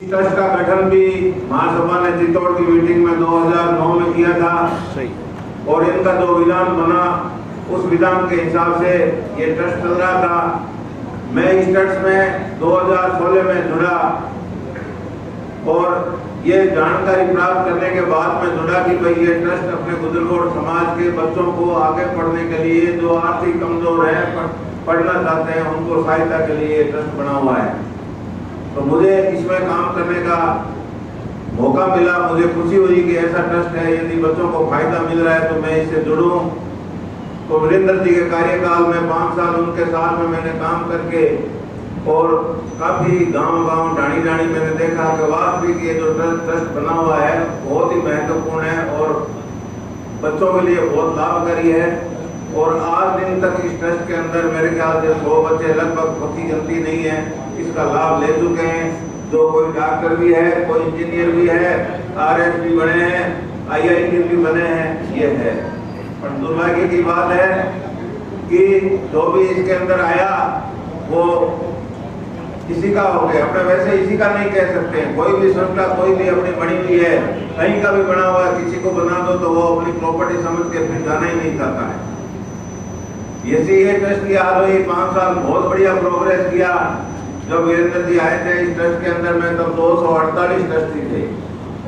Trust का गठन भी महासभा ने चित्तौड़ की मीटिंग में 2009 में किया था। सही। और इनका जो विधान बना उस विधान के हिसाब से ये ट्रस्ट चल रहा था। मैं इस ट्रस्ट में 2016 में जुड़ा और ये जानकारी प्राप्त करने के बाद में जुड़ा कि भाई ये ट्रस्ट अपने बुजुर्गों और समाज के बच्चों को आगे पढ़ने के लिए, जो आर्थिक कमजोर है, पढ़ना चाहते हैं, उनको सहायता के लिए ये ट्रस्ट बना हुआ है। तो मुझे इसमें काम करने का मौका मिला, मुझे खुशी हुई कि ऐसा ट्रस्ट है, यदि बच्चों को फायदा मिल रहा है तो मैं इससे जुड़ूं। तो वीरेंद्र जी के कार्यकाल में 5 साल उनके साथ में मैंने काम करके और काफ़ी गांव ढाणी मैंने देखा कि वास्तविक ये जो ट्रस्ट बना हुआ है बहुत ही महत्वपूर्ण है और बच्चों के लिए बहुत लाभकारी है। और आज दिन तक इस ट्रस्ट के अंदर मेरे ख्याल से 100 बच्चे लगभग, पक्की गिनती नहीं है, इसका लाभ ले चुके हैं। जो कोई डॉक्टर भी है, कोई इंजीनियर भी है, RS भी बने हैं, IIT भी बने हैं, ये है। पर दुर्भाग्य की बात है कि जो भी इसके अंदर आया वो इसी का हो गया। अपने वैसे इसी का नहीं कह सकते हैं। कोई भी संस्था कोई भी अपनी बनी हुई है, कहीं का भी बना हुआ है, किसी को बना दो तो वो अपनी प्रॉपर्टी समझ के फिर जाना ही नहीं चाहता है। ये ट्रस्ट की हाल हुई 5 साल बहुत बढ़िया प्रोग्रेस किया। जब वीरेंद्र जी आए थे इस ट्रस्ट के अंदर में तब 248 ट्रस्टी थे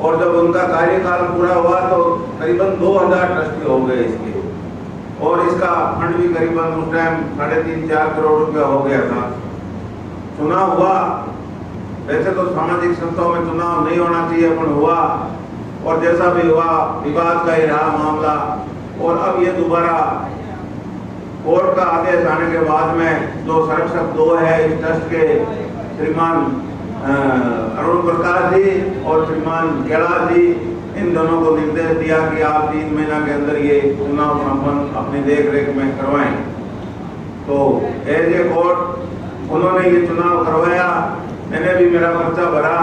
और जब उनका कार्यकाल पूरा हुआ तो करीबन 2000 ट्रस्टी हो गए इसके। और इसका फंड भी करीबन उस टाइम 3.5-4 करोड़ रुपया हो गया था। चुनाव हुआ, वैसे तो सामाजिक संस्थाओं में चुनाव नहीं होना चाहिए, पर हुआ और जैसा भी हुआ विवाद का ही रहा मामला। और अब ये दोबारा कोर्ट का आदेश आने के बाद में जो संरक्षक 2 है इस ट्रस्ट के, श्रीमान अरुण प्रकाश जी और श्रीमान कैलाश जी, इन दोनों को निर्देश दिया कि आप 3 महीना के अंदर ये चुनाव संपन्न अपनी देख रेख में करवाएं। तो एज ए कोर्ट उन्होंने ये चुनाव करवाया। मैंने भी मेरा पर्चा भरा,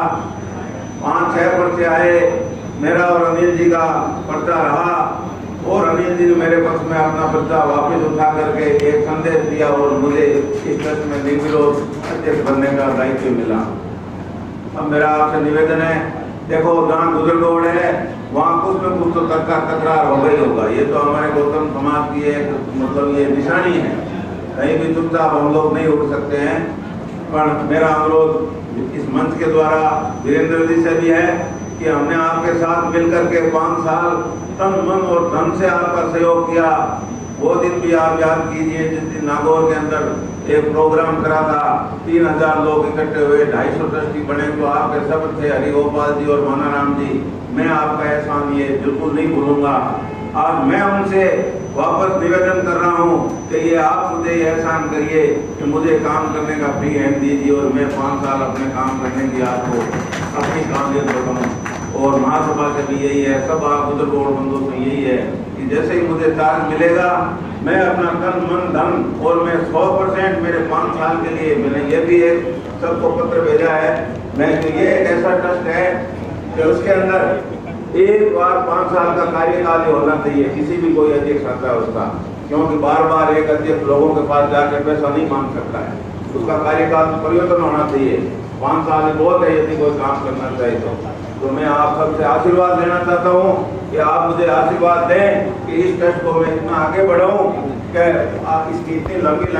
5-6 पर्चे आए, मेरा और अनिल जी का पर्चा रहा और अनिल जी ने मेरे पक्ष में अपना पर्चा वापस उठा करके एक संदेश दिया और मुझे इस ट्रस्ट में निर्विरोध अध्यक्ष बनने का दायित्व मिला। अब मेरा आपसे निवेदन है, देखो जहाँ गुजरगोड़ है वहाँ कुछ न कुछ तो तकरार हो गई होगा। ये तो हमारे गौतम समाज की एक मतलब ये निशानी है, कहीं भी चुपचाप हम लोग नहीं उठ सकते हैं। पर मेरा अनुरोध इस मंच के द्वारा वीरेंद्र जी से भी है कि हमने आपके साथ मिलकर के 5 साल तन मन और धन से आपका सहयोग किया। वो दिन भी आप याद कीजिए जिस दिन नागौर के अंदर एक प्रोग्राम करा था, 3000 लोग इकट्ठे हुए, 250 ट्रस्टी बने, तो आपके सब थे हरिगोपाल जी और मानाराम जी। मैं आपका एहसान ये बिल्कुल नहीं भूलूंगा। आज मैं उनसे वापस निवेदन कर रहा हूँ कि ये आप मुझे एहसान करिए कि मुझे काम करने का फ्री हैंड दीजिए और मैं 5 साल अपने काम करने की आपको अपनी काबिलियत बताऊँ। और महासभा से भी यही है, सब आप बुजुर्गों और बंधुओं से यही है कि जैसे ही मुझे चार्ज मिलेगा मैं अपना तन मन धन और मैं 100% मेरे 5 साल के लिए, मैंने ये भी एक सबको पत्र भेजा है, मैं ये एक ऐसा ट्रस्ट है कि उसके अंदर एक बार 5 साल का कार्यकाल होना चाहिए किसी भी कोई अध्यक्ष आता है उसका, क्योंकि बार एक अध्यक्ष लोगों के पास जाकर पैसा नहीं मांग सकता है, उसका कार्यकाल परिवर्तन होना चाहिए। 5 साल बहुत है यदि कोई काम करना चाहिए तो मैं आप सबसे आशीर्वाद लेना चाहता हूँ कि आप मुझे आशीर्वाद दें कि इस ट्रस्ट को मैं इतना आगे बढ़ाऊँ कि इसकी इतनी लंबी